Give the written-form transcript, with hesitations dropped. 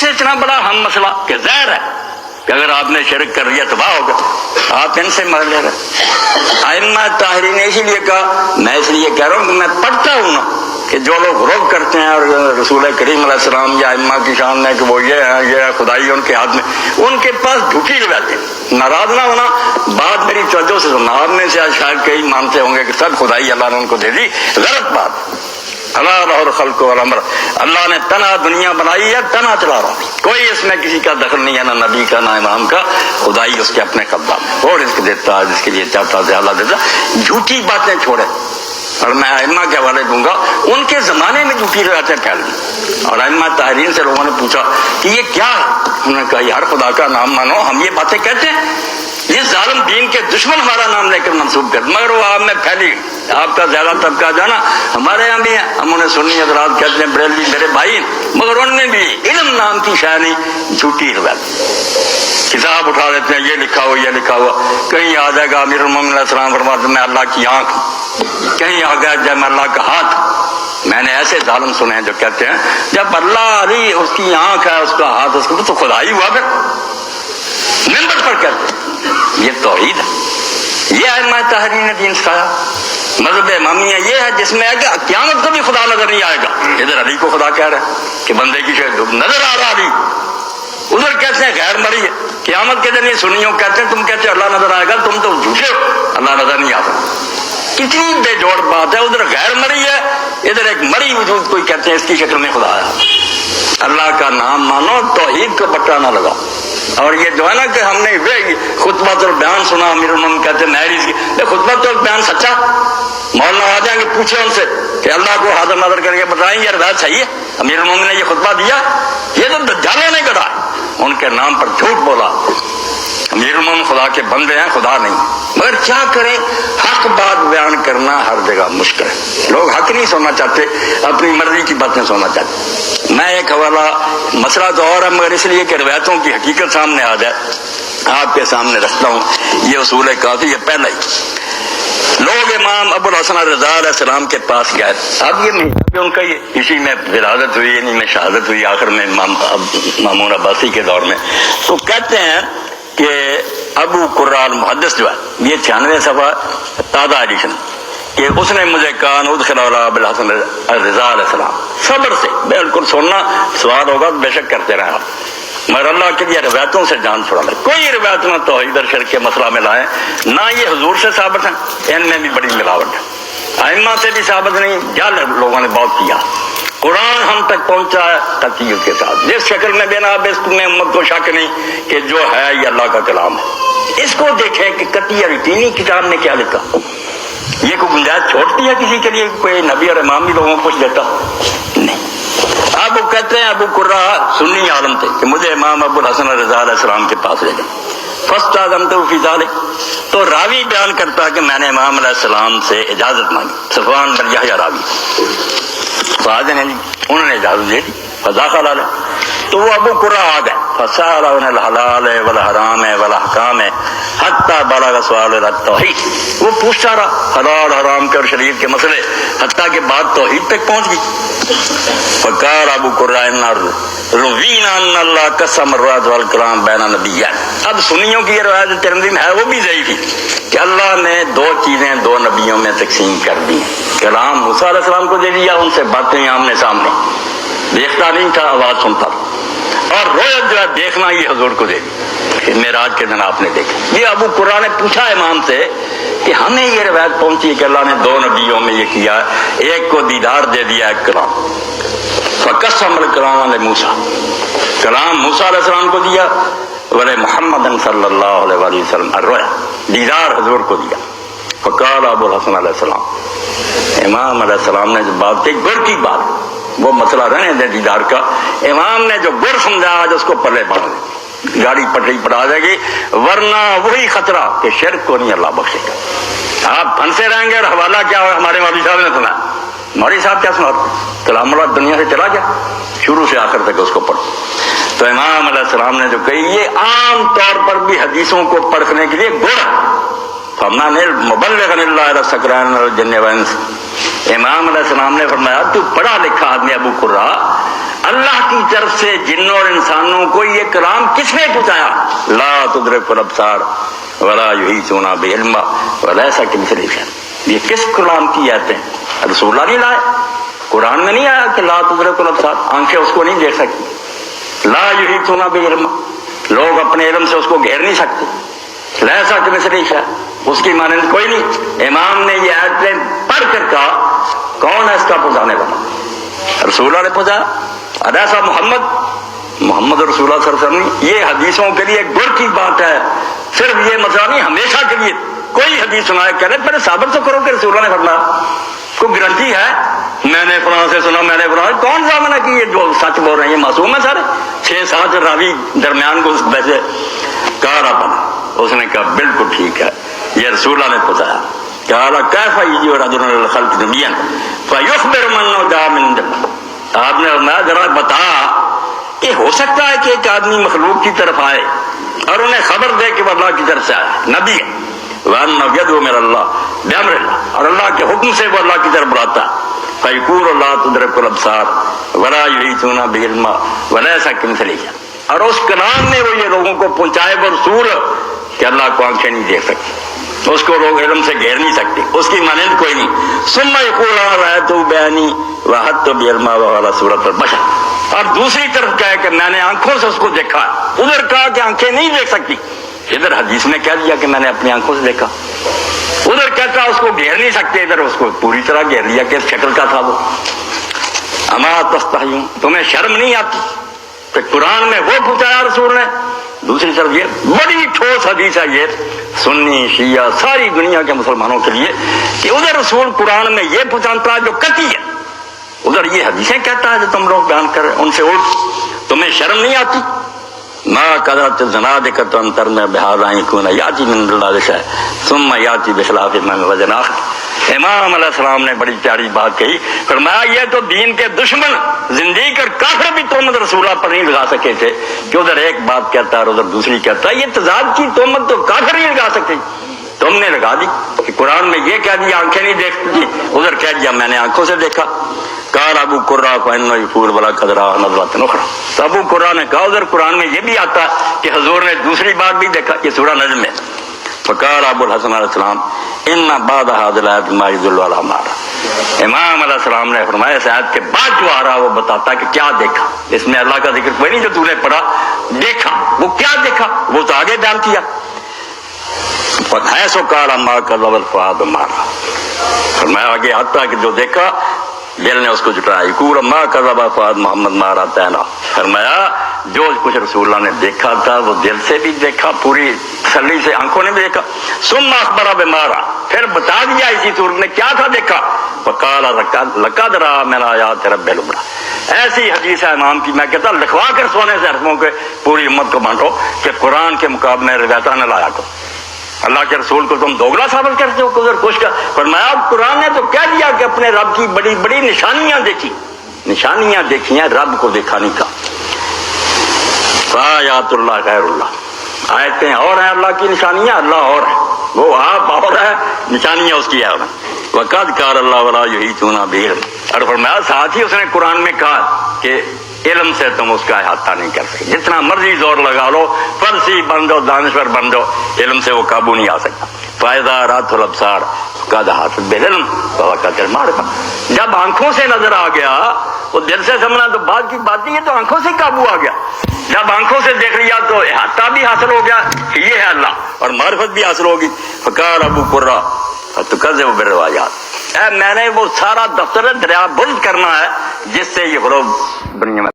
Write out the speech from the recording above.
سے اتنا بڑا ہم مسئلہ کہ زہر ہے کہ اگر آپ نے شرک کر لیا تباہ ہوگا، آپ ان سے مر لے رہے۔ ائمہ طاہرین نے اسی لیے کہا، میں اس لیے کہہ رہا ہوں کہ میں پڑھتا ہوں نا کہ جو لوگ غرور کرتے ہیں اور رسول کریم علیہ السلام یا ائمہ کی شان میں کہ وہ یہ ہے یہ خدائی ان کے ہاتھ میں، ان کے پاس جھوٹی روایتیں۔ ناراض نہ ہونا، بات میری توجہ سے سننا۔ آپ میں سے شاید کئی مانتے ہوں گے کہ سب خدائی اللہ نے ان کو دے دی، غلط بات۔ اللہ اور خلق و امر، اللہ نے تنہا دنیا بنائی ہے، تنہا چلا رہا، کوئی اس میں کسی کا دخل نہیں ہے، نہ نبی کا نہ امام کا، خدائی اس کے اپنے قبضہ میں، اور رزق دیتا ہے جس کے لیے چاہتا ہے اللہ دیتا۔ جھوٹی باتیں چھوڑے، اور میں ائمہ کے حوالے دوں گا، ان کے زمانے میں جھوٹی روایتیں پھیل گئی، اور ائمہ طاہرین سے لوگوں نے پوچھا کہ یہ کیا ہے؟ انہوں نے کہا ہر خدا کا نام مانو، ہم یہ باتیں کہتے ہیں، یہ ظالم دین کے دشمن ہمارا نام لے کر منسوب کرتے، مگر وہ آپ میں پھیلی۔ آپ کا زیادہ طبقہ جانا ہمارے یہاں بھی ہے، ہم انہیں سنی حضرات کہتے ہیں، بریلوی میرے بھائی، مگر ان میں بھی علم نام کی شے نہیں، جھوٹی روایت۔ کتاب اٹھا دیتے ہیں، یہ لکھا ہوا یہ لکھا ہوا، کہیں آ جائے گا امیر المومنین علیہ السلام فرماتے میں اللہ کی آنکھ، کہیں آ گیا جب میں اللہ کا ہاتھ۔ میں نے ایسے ظالم سنے ہیں جو کہتے ہیں جب اللہ علی اس کی آنکھ ہے اس کا ہاتھ اس کو تو خدا ہی ہوا پھر، ممبر پر کہتے ہیں یہ توحید ہے۔ یہ ائمہ طاہرین نے دین سکھایا۔ مذہب امامیہ یہ ہے جس میں ہے کہ قیامت کو بھی خدا نظر نہیں آئے گا، ادھر علی کو خدا کہہ رہے ہیں کہ بندے کی شکل نظر آ رہا علی، ادھر کہتے ہیں غیر مری ہے۔ قیامت کے دن یہ سنیوں کہتے ہیں، تم کہتے ہو اللہ نظر آئے گا، تم تو جھوٹے ہو، اللہ نظر نہیں آتا۔ کتنی بے جوڑ بات ہے، ادھر غیر مری ہے، ادھر ایک مری وجود کوئی کہتے ہیں اس کی شکل میں خدا ہے۔ اللہ کا نام مانو، توحید کو بٹا نہ لگا۔ اور یہ جو ہے نا کہ ہم نے خطبۃ البیان سنا، امیر المومنین کہتے ہیں محریز کی خطبۃ البیان سچا، مولانا آ جائیں گے پوچھیں ان سے کہ اللہ کو حاضر نظر کر کے بتائیں یہ روایت صحیح ہے، امیر المومنین نے یہ خطبہ دیا، یہ تو دجالوں نے کرا، ان کے نام پر جھوٹ بولا۔ امیر المومنین خدا کے بندے ہیں، خدا نہیں، مگر کیا کریں، حق بات بیان کرنا ہر جگہ مشکل ہے، لوگ حق نہیں سننا چاہتے، اپنی مرضی کی باتیں سننا چاہتے۔ میں ایک حوالہ، مسئلہ تو اور ہے مگر اس لیے کہ روایتوں کی حقیقت سامنے آ جائے آپ کے سامنے رکھتا ہوں، یہ اصول کافی ہے۔ پہلا ہی لوگ امام ابو الحسن رضا علیہ السلام کے پاس گئے، اب یہ نہیں ان کا یہ اسی میں ولادت ہوئی، یعنی میں شہادت ہوئی آخر میں مامون عباسی کے دور میں، تو کہتے ہیں کہ ابو قرآن محدث جو ہے یہ 96 صفحہ تازہ ایڈیشن، کہ اس نے مجھے کہا ادخل علی ابو الحسن رضا علیہ السلام، صبر سے بالکل سننا، سوال ہوگا تو بے شک کرتے رہے آپ، مگر اللہ کے لیے روایتوں سے جان چھڑا لے، کوئی روایت نہ توحید اور شرک کے مسئلہ میں لائیں، نہ یہ حضور سے ثابت ہے، ان میں بھی بڑی ملاوٹ ہے، ائمہ سے بھی ثابت نہیں، جعل لوگوں نے بہت کیا۔ قرآن ہم تک پہنچا ہے تقیید کے ساتھ، جس شکل میں بنا اب اس میں امت کو شک نہیں کہ جو ہے یہ اللہ کا کلام ہے۔ اس کو دیکھیں کہ قطعی اور یقینی کتاب نے کیا لکھا، یہ کوئی گنجائش چھوڑتی ہے کسی کے لیے کوئی نبی اور امام بھی لوگوں کو کچھ دیتا نہیں۔ اب وہ کہتے ہیں ابو قرہ سنی عالم تھے کہ مجھے امام ابو الحسن رضا علیہ السلام کے پاس لے جائیں، فاستاذنتہ فی ذلک، تو راوی بیان کرتا ہے کہ میں نے امام علیہ السلام سے اجازت مانگی، صفوان بن یحییٰ راوی، انہوں نے اجازت دے دی، فداخل علیہ، تو وہ ابو قرہ آ گئے، فسأل عن الحلال والحرام والاحکام حتی بلغ سؤال التوحید، وہ پوچھتا رہا حلال حرام کے اور شریعت کے مسئلے حتیٰ کہ بات توحید تک پہنچ گئی۔ فقال ابو قرہ ان روینا ان اللہ قسم الرعد والکلام بین نبیین، اب سنیوں کی یہ روایت ترمذی میں ہے وہ بھی ضعیف ہی کہ اللہ نے دو چیزیں دو نبیوں میں تقسیم کر دی، کلام موسیٰ علیہ السلام کو دے دیا، ان سے باتیں آمنے سامنے، دیکھتا نہیں تھا آواز سنتا تھا، اور رویت جو ہے دیکھنا یہ حضور کو دے دی، معراج کے دن آپ نے دیکھا۔ یہ ابو قرہ نے پوچھا امام سے کہ ہمیں یہ روایت پہنچی کہ اللہ نے دو نبیوں میں یہ کیا، ایک کو دیدار دے دیا ایک کلام، فقسم الکلام علی موسیٰ، کلام موسیٰ علیہ السلام کو دیا، ولی محمد صلی اللہ علیہ وآلہ وسلم الرؤیا، دیدار حضور کو دیا۔ فقال ابو الحسن علیہ السلام، امام علیہ السلام نے جو بات کی گر کی بات، وہ مسئلہ رہنے دے دیدار کا، امام نے جو گر سمجھا آج اس کو پلے باندھ دے، گاڑی پٹری پر آ جائے گی، ورنہ وہی خطرہ کہ شرک کو نہیں اللہ بخشے گا، آپ پھنسے رہیں گے۔ اور حوالہ کیا ہوا، ہمارے مولوی صاحب نے سنا، مولوی صاحب کیا سنا، کلام اللہ دنیا سے چلا گیا، شروع سے آخر تک اس کو پڑھو۔ تو امام علیہ السلام نے جو کہی، یہ عام طور پر بھی حدیثوں کو پرکھنے کے لیے گڑ، فمن مبلغ اللہ علی سکران الجن والانس، امام علیہ السلام نے فرمایا تو پڑھا لکھا آدمی ابو قرہ، اللہ کی طرف سے جنوں اور انسانوں کو یہ کلام کس نے پہنچایا؟ لا تدرک الابصار ولا یحیطون بعلم وليس کمثلہ شیء. یہ کس کلام کی آیتیں ہیں؟ رسول اللہ نہیں لائے. قرآن میں نہیں آیا کہ لا تدرک الابصار، آنکھیں اس کو نہیں دیکھ سکتی. لا یحیطون بعلم، لوگ اپنے علم سے اس کو گھیر نہیں سکتے. لیسا کمثلہ شیء، اس کی مانند کوئی نہیں. امام نے یہ آیتیں پڑھ کر کہا کون ہے اس کا پہنچانے والا؟ رسول اللہ نے پہنچایا. اور ایسا محمد رسول اللہ صلی اللہ علیہ وسلم. یہ حدیثوں کے لیے گر کی بات ہے، صرف یہ مسئلہ نہیں ہمیشہ کے لیے. کوئی حدیث سنائے کہہ رہے پہلے ثابت تو کرو کہ رسول اللہ نے فرمایا. کوئی گارنٹی ہے میں نے فلاں سے سنا، میں نے فلاں، کون ضامنہ کہ یہ جو سچ بول رہے ہیں یہ معصوم ہے سارے؟ 6-7 راوی درمیان کو ویسے کارا بنا. اس نے کہا بالکل ٹھیک ہے، یہ رسول اللہ نے پہنچایا. کیف یجیء رجل الی الخلق نبیا فیخبر من جاء من عند اللہ. آپ نے فرمایا ذرا بتا کہ ہو سکتا ہے کہ ایک آدمی مخلوق کی طرف آئے اور انہیں خبر دے کہ وہ اللہ کی طرف سے آئے، نبی ہے، وَأَنَّهُ يَدْعُو إِلَى اللَّهِ بِأَمْرِ اللَّهِ، اور اللہ کے حکم سے وہ اللہ کی طرف بلاتا ہے. فَيَقُولُ لَا تُدْرِكُ الْأَبْصَارُ وَلَا يُحِيطُونَ بِعِلْمِهِ وَلَيْسَ كَمِثْلِهِ شَيْءٌ. اور اس کلام میں وہ یہ لوگوں کو پہنچائے وہ رسول کہ اللہ کو آنکھیں نہیں دیکھ سکتی، اس کو لوگ علم سے گھیر نہیں سکتے، اس کی مانند کوئی نہیں. ثم يقول رأيت بعيني وأحطت بعلمه وعلى صورة البشر. اور دوسری طرف کہا کہ میں نے آنکھوں سے اس کو دیکھا. ادھر کہا کہ آنکھیں نہیں دیکھ سکتی، ادھر حدیث نے کہہ دیا کہ میں نے اپنی آنکھوں سے دیکھا. ادھر کہتا اس کو گھیر نہیں سکتے، ادھر اس کو پوری طرح گھیر لیا کہ شکل کا تھا وہ. اما تستحیون، تمہیں شرم نہیں آتی کہ قرآن میں وہ پہنچایا رسول نے. دوسری طرف یہ بڑی ٹھوس حدیث ہے یہ سنی شیعہ ساری دنیا کے مسلمانوں کے لیے کہ ادھر رسول قرآن میں یہ پہنچاتا ہے جو قطعی ہے، ادھر یہ حدیثیں کہتا ہے جو تم لوگ بیان کر رہے ہیں ان سے الٹ. تمہیں شرم نہیں آتی؟ ما قدرت الزنادقۃ ان ترموا بهذا يكون ياتي من الله شيء ثم ياتي بخلاف من وجن آخر. امام علیہ السلام نے بڑی پیاری بات کہی، فرمایا یہ تو دین کے دشمن زندگی اور کافر بھی تہمت رسول اللہ پر نہیں لگا سکے تھے کہ ادھر ایک بات کہتا ہے اور ادھر دوسری کہتا ہے. یہ تضاد کی تہمت تو کافر نہیں لگا سکتے، تم نے لگا دی کہ قرآن میں یہ کہہ دیا آنکھیں نہیں دیکھتی، ادھر کہہ دیا میں نے آنکھوں سے دیکھا. قال ابو قرہ فإنه يقول ولا قدرا نظرة أخرى. تو ابو قرہ نے کہا ادھر قرآن میں یہ بھی آتا ہے کہ حضور نے دوسری بات بھی دیکھا. یہ سورہ نجم ہے. فقال ابو الحسن علیہ السلام ان بعد هذه الآيات ما يدل على ما رأى. امام علیہ السلام نے فرمایا اس آیت کے بعد جو آ رہا وہ بتاتا کہ کیا دیکھا. اس میں اللہ کا ذکر کوئی نہیں جو تو نے پڑھا دیکھا. وہ کیا دیکھا وہ تو آگے بیان کیا. فَحَيْثُ قَالَ مَا كَذَبَ الْفُؤَادُ مَا رَأَى. فرمایا آگے آتا کہ جو دیکھا دل نے اس کو جھٹلایا. یقول ما کذب فؤاد محمد ما رأى. فرمایا جو کچھ رسول اللہ نے دیکھا تھا وہ دل سے بھی دیکھا، پوری تسلی سے آنکھوں نے بھی دیکھا. ثم اخبر بما رأى، پھر بتا دیا اسی صورت نے کیا تھا دیکھا. فقال لقد رأى من آیات رب الکبریٰ. ایسی حدیث ہے امام کی، میں کہتا لکھوا کر سونے سے حرفوں کے پوری امت کو بانٹو کہ قرآن کے مقابلے میں روایتاں نہ لایا کرو. اللہ کے رسول کو تم دوگلا ثابت کرتے ہو ادھر کچھ کا. فرمایا قرآن نے تو کہہ دیا کہ اپنے رب کی بڑی بڑی نشانیاں دیکھی، نشانیاں دیکھی ہیں، رب کو دیکھا نہیں تھا. آیات اللہ غیر اللہ، آیتیں اور ہیں اللہ کی، نشانیاں اللہ اور ہیں، وہ آپ اور ہے، نشانیاں اس کی ہے. وقد قال اللہ ولا یحیطون بعلم. اور فرمایا ساتھ ہی اس نے قرآن میں کہا کہ علم سے تم اس کا احاطہ نہیں کر سکتے، جتنا مرضی زور لگا لو، فرسی بن جاؤ، دانشور بن جاؤ، علم سے وہ قابو نہیں آ سکتا. فائدہ رات الابصار قد حاطت بالعلم فوقت المعرفۃ. جب آنکھوں سے نظر آ گیا وہ دل سے سمجھنا تو بعد کی بات نہیں ہے، تو آنکھوں سے قابو آ گیا. جب آنکھوں سے دیکھ لیا تو احاطہ بھی حاصل ہو گیا کہ یہ ہے اللہ، اور معرفت بھی حاصل ہوگی. فقال ابو قرہ فتکذب بالروایات. میں نے وہ سارا دفتر دریا برد کرنا ہے جس سے یہ غروب دنیا میں